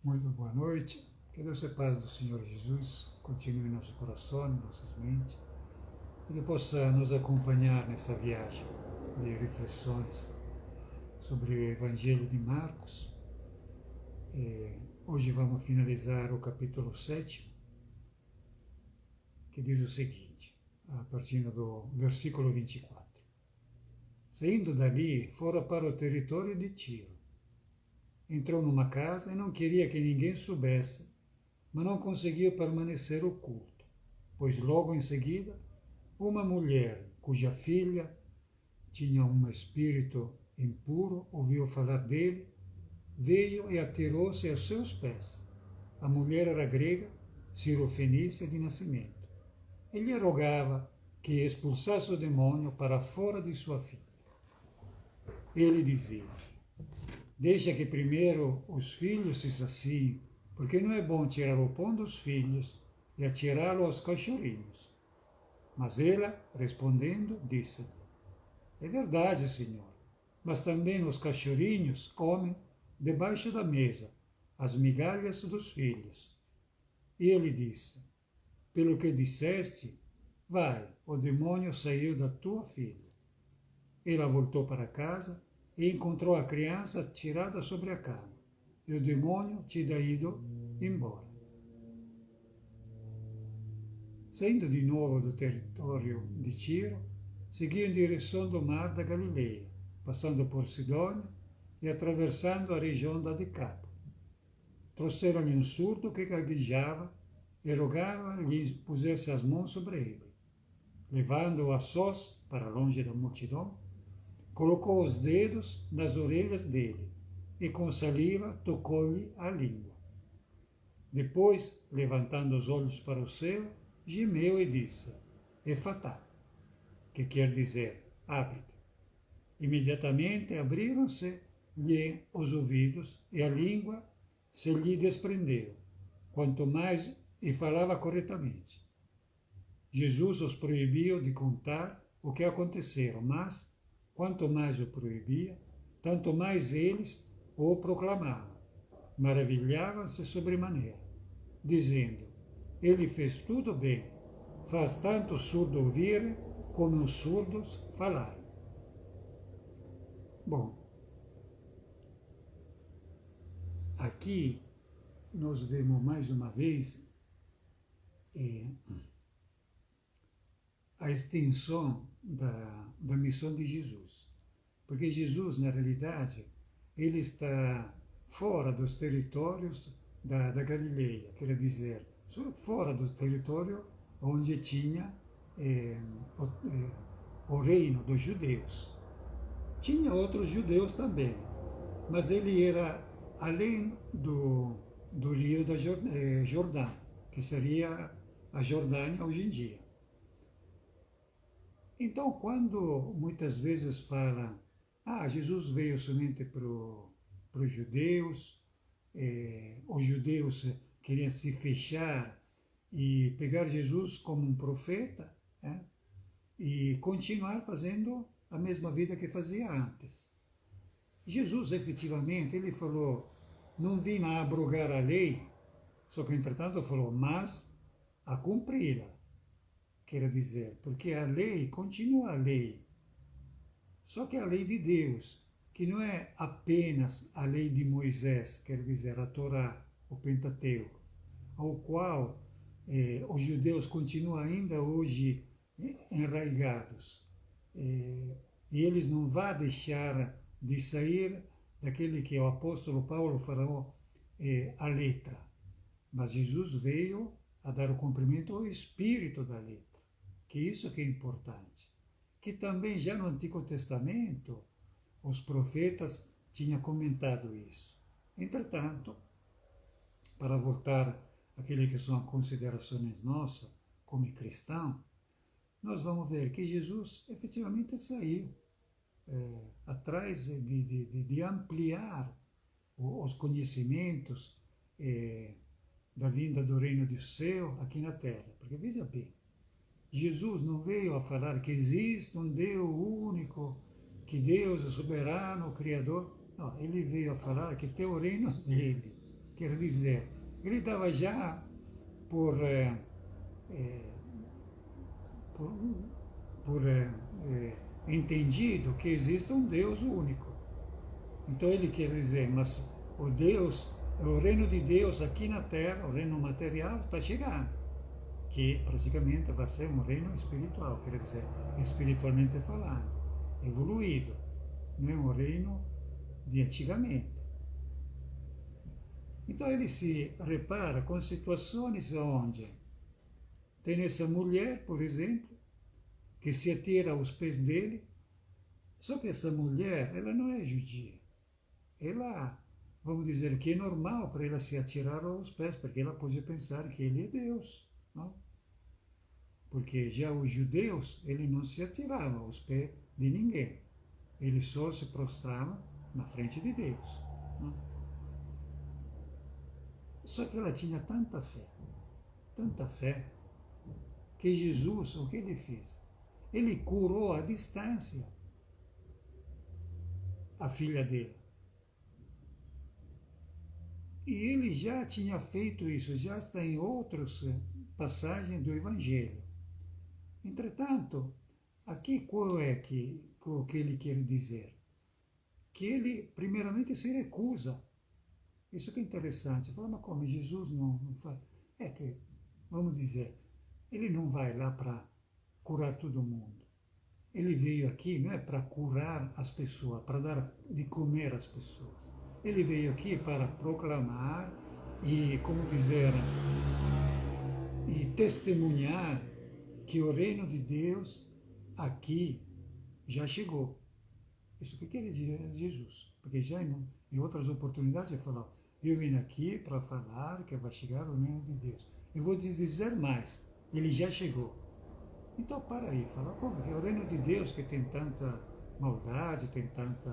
Muito boa noite. Que Deus e paz do Senhor Jesus continue em nosso coração, em nossas mentes, e que possa nos acompanhar nessa viagem de reflexões sobre o Evangelho de Marcos. Hoje vamos finalizar o capítulo 7, que diz o seguinte, a partir do versículo 24. Saindo dali, fora para o território de Tiro. Entrou numa casa e não queria que ninguém soubesse, mas não conseguia permanecer oculto, pois logo em seguida, uma mulher cuja filha tinha um espírito impuro ouviu falar dele, veio e atirou-se aos seus pés. A mulher era grega, cirofenícia de nascimento. Ele rogava que expulsasse o demônio para fora de sua filha. Ele dizia: deixa que primeiro os filhos se saciem, porque não é bom tirar o pão dos filhos e atirá-lo aos cachorrinhos. Mas ela, respondendo, disse: é verdade, Senhor, mas também os cachorrinhos comem debaixo da mesa as migalhas dos filhos. E ele disse: pelo que disseste, vai, o demônio saiu da tua filha. Ela voltou para casa e encontrou a criança tirada sobre a cama, e o demônio tinha ido embora. Saindo de novo do território de Tiro, seguiu em direção do mar da Galileia, passando por Sidônia e atravessando a região da Decápolis. Trouxeram-lhe um surdo que gaguejava e rogava-lhe pusesse as mãos sobre ele. Levando-o a sós para longe da multidão, colocou os dedos nas orelhas dele e com saliva tocou-lhe a língua. Depois, levantando os olhos para o céu, gemeu e disse: Efatá, que quer dizer, abre-te. Imediatamente abriram-se-lhe os ouvidos e a língua se lhe desprendeu, quanto mais e falava corretamente. Jesus os proibiu de contar o que acontecera, mas, quanto mais o proibia, tanto mais eles o proclamavam. Maravilhavam-se sobremaneira, dizendo: ele fez tudo bem, faz tanto os surdos ouvirem como os surdos falarem. Bom, aqui nós vemos mais uma vez a extensão da missão de Jesus. Porque Jesus, na realidade, ele está fora dos territórios da Galileia, quer dizer, fora do território onde tinha o reino dos judeus. Tinha outros judeus também, mas ele era além do rio da Jordão, que seria a Jordânia hoje em dia. Então, quando muitas vezes fala, Jesus veio somente para os judeus, os judeus queriam se fechar e pegar Jesus como um profeta, e continuar fazendo a mesma vida que fazia antes. Jesus, efetivamente, ele falou, não vim a abrogar a lei, só que, entretanto, falou, mas a cumpri-la. Quer dizer, porque a lei continua a lei, só que a lei de Deus, que não é apenas a lei de Moisés, quer dizer, a Torá, o Pentateuco, ao qual os judeus continuam ainda hoje enraigados. E eles não vão deixar de sair daquele que o apóstolo Paulo falou, a letra. Mas Jesus veio a dar o cumprimento ao espírito da letra, que isso que é importante. Que também já no Antigo Testamento, os profetas tinham comentado isso. Entretanto, para voltar àquilo que são considerações nossas como cristão, nós vamos ver que Jesus efetivamente saiu atrás de ampliar os conhecimentos da vinda do reino do céu aqui na terra. Porque veja bem, Jesus não veio a falar que existe um Deus único, que Deus é soberano, o Criador. Não, ele veio a falar que tem o reino dele. Quer dizer, ele dava já por, eh, por, por entendido que existe um Deus único. Então ele quer dizer, mas o Deus, o reino de Deus aqui na Terra, o reino material, está chegando, que praticamente vai ser um reino espiritual, quer dizer, espiritualmente falando, evoluído, não é um reino de antigamente. Então ele se repara com situações onde tem essa mulher, por exemplo, que se atira aos pés dele, só que essa mulher, ela não é judia. Ela, vamos dizer que é normal para ela se atirar aos pés, porque ela pode pensar que ele é Deus, não? Porque já os judeus, ele não se atirava aos pés de ninguém. Ele só se prostrava na frente de Deus, não? Só que ela tinha tanta fé, que Jesus, o que ele fez? Ele curou à distância a filha dele. E ele já tinha feito isso, já está em outras passagens do Evangelho. Entretanto, aqui qual é o que ele quer dizer? Que ele, primeiramente, se recusa. Isso que é interessante. Fala, mas como Jesus não faz? É que, vamos dizer, ele não vai lá para curar todo mundo. Ele veio aqui não é para curar as pessoas, para dar de comer às pessoas. Ele veio aqui para proclamar e, como dizer, e testemunhar que o reino de Deus aqui já chegou. Isso que quer dizer Jesus. Porque já em outras oportunidades ele falou, eu vim aqui para falar que vai chegar o reino de Deus. Eu vou dizer mais, ele já chegou. Então para aí, fala, como é o reino de Deus que tem tanta maldade, tem tanta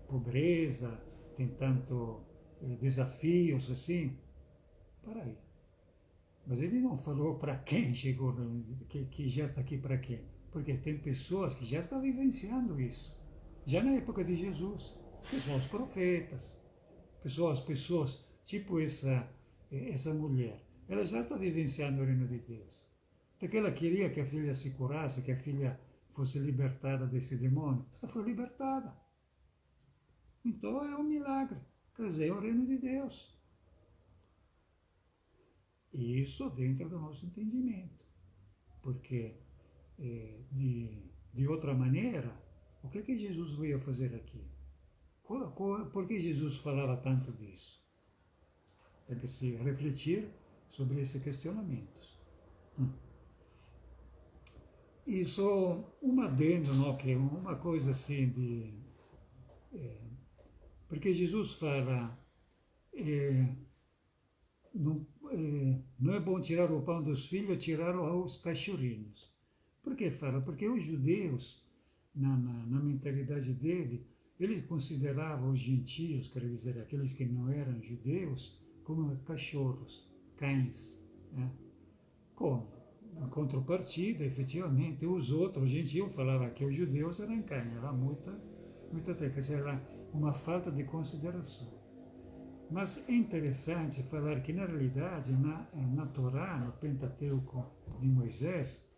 pobreza, tem tanto desafios assim? Para aí. Mas ele não falou para quem chegou, que já está aqui para quem. Porque tem pessoas que já estão vivenciando isso. Já na época de Jesus, que são os profetas, que são as pessoas, tipo essa mulher. Ela já está vivenciando o reino de Deus. Porque ela queria que a filha se curasse, que a filha fosse libertada desse demônio. Ela foi libertada. Então é um milagre. Quer dizer, é o reino de Deus. E isso dentro do nosso entendimento. Porque, de outra maneira, o que Jesus veio fazer aqui? Por que Jesus falava tanto disso? Tem que se refletir sobre esses questionamentos. E só um adendo, não, que é uma coisa assim porque Jesus fala, não é bom tirar o pão dos filhos, tirá-lo aos cachorrinhos. Por que fala? Porque os judeus, na mentalidade dele, eles consideravam os gentios, quer dizer, aqueles que não eram judeus, como cachorros, cães, né? Como? Em contrapartida, efetivamente, os gentios falavam que os judeus eram cães, era muita era uma falta de consideração. Mas é interessante falar que, na realidade, na Torá, no Pentateuco de Moisés,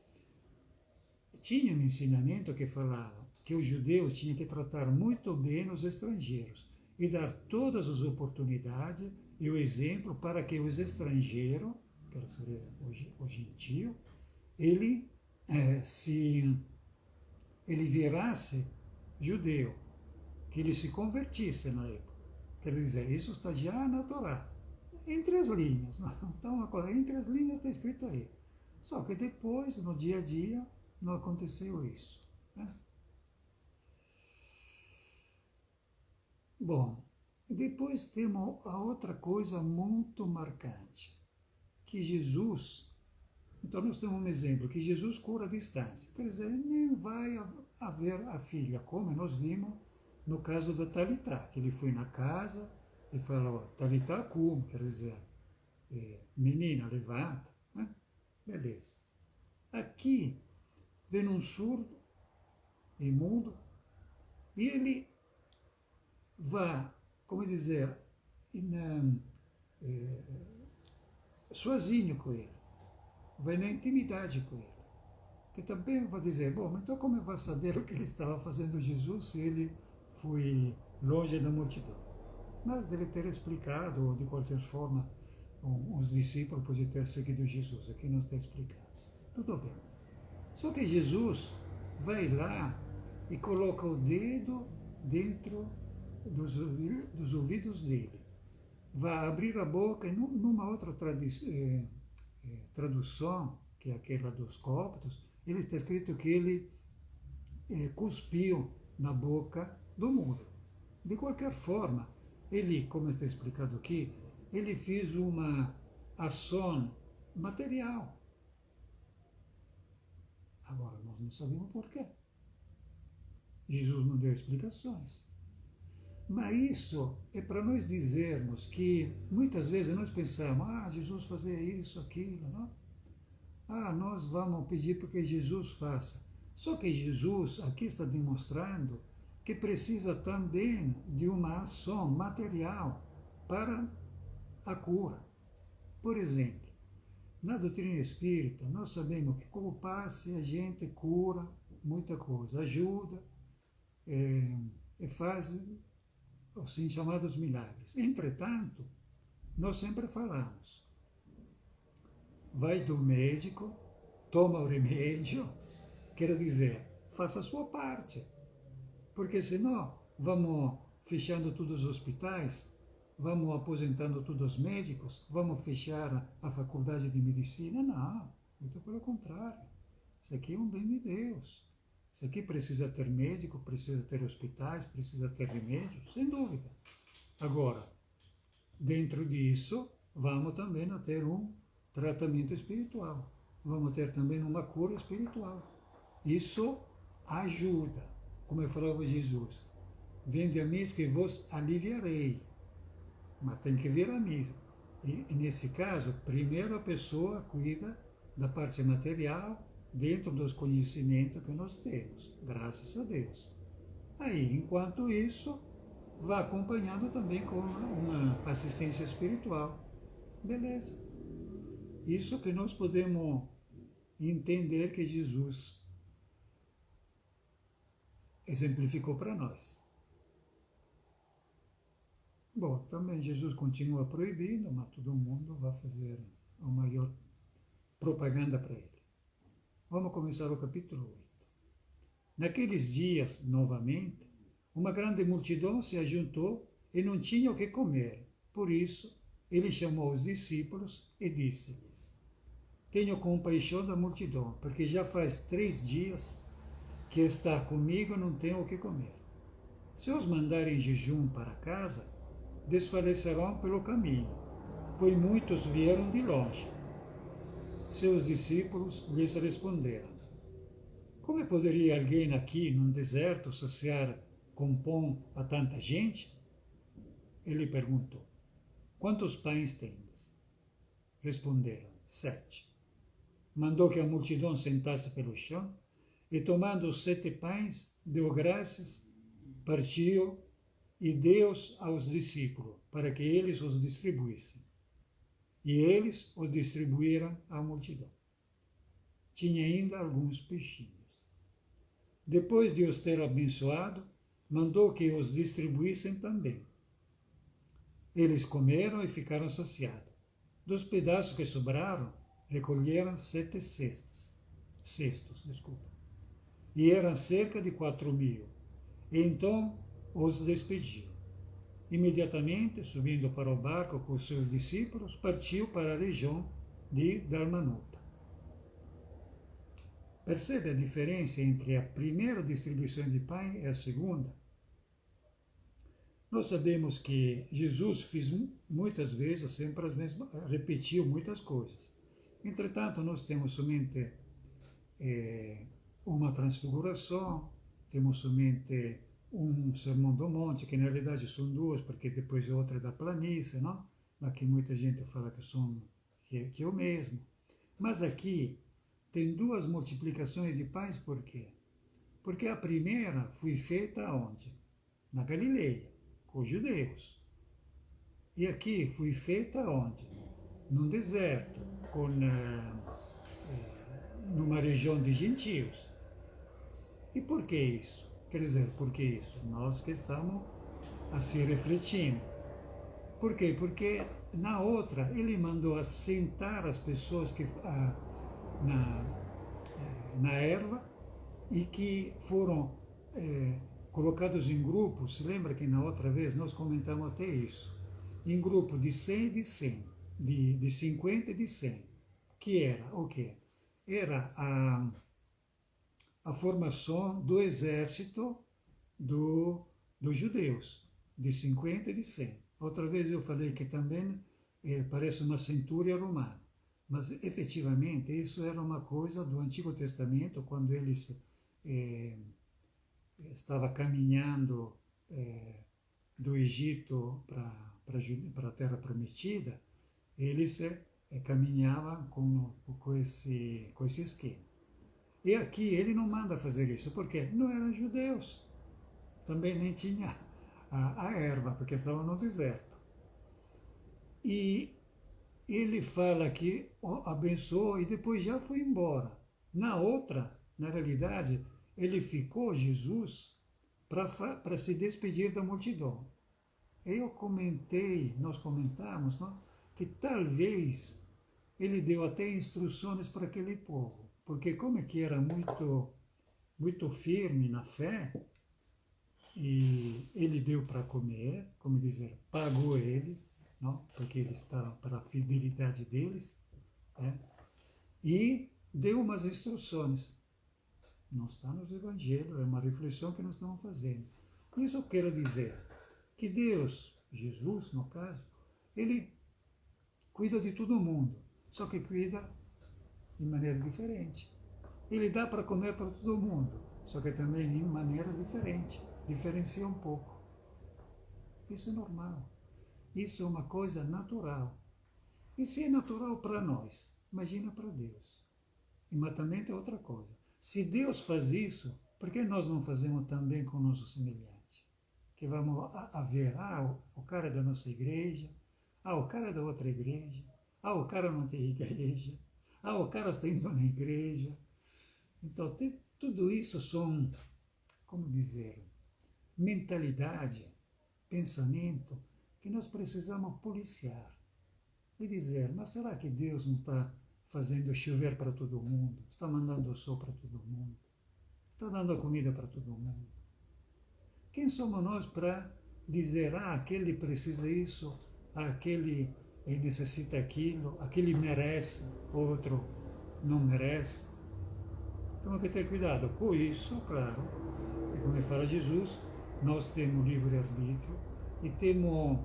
tinha um ensinamento que falava que os judeus tinham que tratar muito bem os estrangeiros e dar todas as oportunidades e o exemplo para que os estrangeiros, que seria o gentio, ele virasse judeu, que ele se convertisse na época. Quer dizer, isso está já na Torá, entre as linhas. Então, uma coisa, entre as linhas está escrito aí. Só que depois, no dia a dia, não aconteceu isso, né? Bom, depois temos a outra coisa muito marcante, que Jesus, então nós temos um exemplo, que Jesus cura a distância, quer dizer, nem vai haver a filha, como nós vimos no caso da Talitá, que ele foi na casa e falou, Talitá cum, quer dizer, menina, levanta, né? Beleza. Aqui vem um surdo, imundo, e ele vai, como dizer, sozinho com ele, vai na intimidade com ele. Que também vai dizer, bom, então como vai saber o que ele estava fazendo Jesus se ele foi longe da multidão? Mas deve ter explicado, ou de qualquer forma, os discípulos podem ter seguido Jesus. Aqui não está explicado. Tudo bem. Só que Jesus vai lá e coloca o dedo dentro dos ouvidos dele. Vai abrir a boca e numa outra tradução, que é aquela dos coptos, ele está escrito que ele cuspiu na boca do muro. De qualquer forma, ele, como está explicado aqui, ele fez uma ação material. Agora, nós não sabemos porquê. Jesus não deu explicações. Mas isso é para nós dizermos que muitas vezes nós pensamos, Jesus fazia isso, aquilo, não? Nós vamos pedir porque Jesus faça. Só que Jesus aqui está demonstrando que precisa também de uma ação material para a cura. Por exemplo, na doutrina espírita, nós sabemos que com o passe a gente cura muita coisa, ajuda e faz assim chamados milagres. Entretanto, nós sempre falamos, vai do médico, toma o remédio, quer dizer, faça a sua parte. Porque senão vamos fechando todos os hospitais, vamos aposentando todos os médicos, vamos fechar a faculdade de medicina. Não, muito pelo contrário. Isso aqui é um bem de Deus. Isso aqui precisa ter médico, precisa ter hospitais, precisa ter remédio, sem dúvida. Agora, dentro disso, vamos também ter um tratamento espiritual. Vamos ter também uma cura espiritual. Isso ajuda. Como falava Jesus, vinde a mim que vos aliviarei. Mas tem que vir a mim. E nesse caso, primeiro a pessoa cuida da parte material, dentro dos conhecimentos que nós temos, graças a Deus. Aí, enquanto isso, vá acompanhando também com uma assistência espiritual. Beleza. Isso que nós podemos entender que Jesus exemplificou para nós. Bom, também Jesus continua proibindo, mas todo mundo vai fazer a maior propaganda para ele. Vamos começar o capítulo 8. Naqueles dias, novamente, uma grande multidão se ajuntou e não tinha o que comer. Por isso, ele chamou os discípulos e disse-lhes, tenho compaixão da multidão, porque já faz 3 dias que está comigo e não tem o que comer. Se os mandarem jejum para casa, desfalecerão pelo caminho, pois muitos vieram de longe. Seus discípulos lhes responderam, como poderia alguém aqui, num deserto, saciar com pão a tanta gente? Ele perguntou, quantos pães tendes? Responderam, 7. Mandou que a multidão sentasse pelo chão, e tomando os 7 pães, deu graças, partiu e deu-os aos discípulos, para que eles os distribuíssem. E eles os distribuíram à multidão. Tinha ainda alguns peixinhos. Depois de os ter abençoado, mandou que os distribuíssem também. Eles comeram e ficaram saciados. Dos pedaços que sobraram, recolheram 7 cestos. E eram cerca de 4.000. E então os despediu. Imediatamente, subindo para o barco com os seus discípulos, partiu para a região de Dalmanuta. Percebe a diferença entre a primeira distribuição de pão e a segunda? Nós sabemos que Jesus fez muitas vezes, sempre as mesmas, repetiu muitas coisas. Entretanto, nós temos somente uma transfiguração, temos somente um sermão do monte, que na realidade são 2, porque depois outra é da planície, não? Aqui muita gente fala que é o mesmo. Mas aqui tem 2 multiplicações de pães, por quê? Porque a primeira foi feita onde? Na Galileia, com os judeus. E aqui foi feita onde? Num deserto, numa região de gentios. E por que isso? Quer dizer, por que isso? Nós que estamos a se refletindo. Por quê? Porque na outra ele mandou assentar as pessoas na, na erva e que foram colocados em grupos. Se lembra que na outra vez nós comentamos até isso? Em grupo de 100 e de 100, de 50 e de 100. Que era o quê? Era a formação do exército dos judeus, de 50 e de 100. Outra vez eu falei que também parece uma centúria romana, mas efetivamente isso era uma coisa do Antigo Testamento, quando eles estavam caminhando do Egito para a Terra Prometida, eles caminhavam com esse esquema. E aqui ele não manda fazer isso, porque não eram judeus. Também nem tinha a erva, porque estavam no deserto. E ele fala que abençoou e depois já foi embora. Na outra, na realidade, ele ficou, Jesus, para se despedir da multidão. Nós comentamos, não? Que talvez ele deu até instruções para aquele povo, porque como é que era muito firme na fé, e ele deu para comer, como dizer, pagou ele, não? Porque ele estava para a fidelidade deles, né? E deu umas instruções. Não está nos evangelhos, é uma reflexão que nós estamos fazendo. Isso eu quero dizer que Deus, Jesus no caso, ele cuida de todo mundo, só que cuida de maneira diferente. Ele dá para comer para todo mundo, só que também de maneira diferente, diferencia um pouco. Isso é normal, isso é uma coisa natural. E se é natural para nós, imagina para Deus. E mas também tem outra coisa. Se Deus faz isso, por que nós não fazemos também com o nosso semelhante? Que vamos a ver, o cara é da nossa igreja, o cara é da outra igreja, o cara não tem igreja, o cara está indo na igreja. Então, tudo isso são, como dizer, mentalidade, pensamento, que nós precisamos policiar. E dizer, mas será que Deus não está fazendo chover para todo mundo? Está mandando o sol para todo mundo? Está dando a comida para todo mundo? Quem somos nós para dizer, aquele precisa isso, aquele necessita aquilo, aquele merece, outro não merece? Temos que ter cuidado com isso, claro. E como fala Jesus, nós temos livre-arbítrio e temos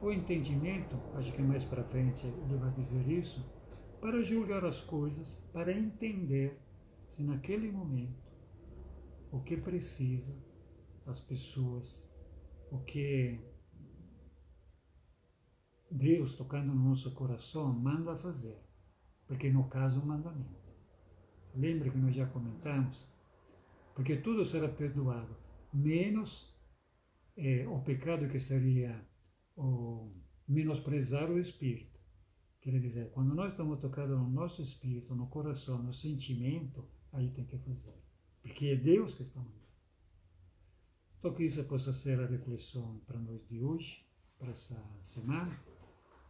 o entendimento, acho que mais para frente ele vai dizer isso, para julgar as coisas, para entender se naquele momento o que precisa as pessoas, o que Deus tocando no nosso coração manda fazer, porque no caso é um mandamento. Lembra que nós já comentamos? Porque tudo será perdoado, menos o pecado que seria o menosprezar o Espírito. Quer dizer, quando nós estamos tocados no nosso Espírito, no coração, no sentimento, aí tem que fazer. Porque é Deus que está mandando. Então que isso possa ser a reflexão para nós de hoje, para essa semana,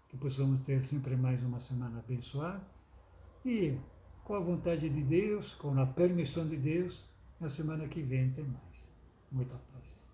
que possamos ter sempre mais uma semana abençoada e com a vontade de Deus, com a permissão de Deus, na semana que vem tem mais. Muita paz.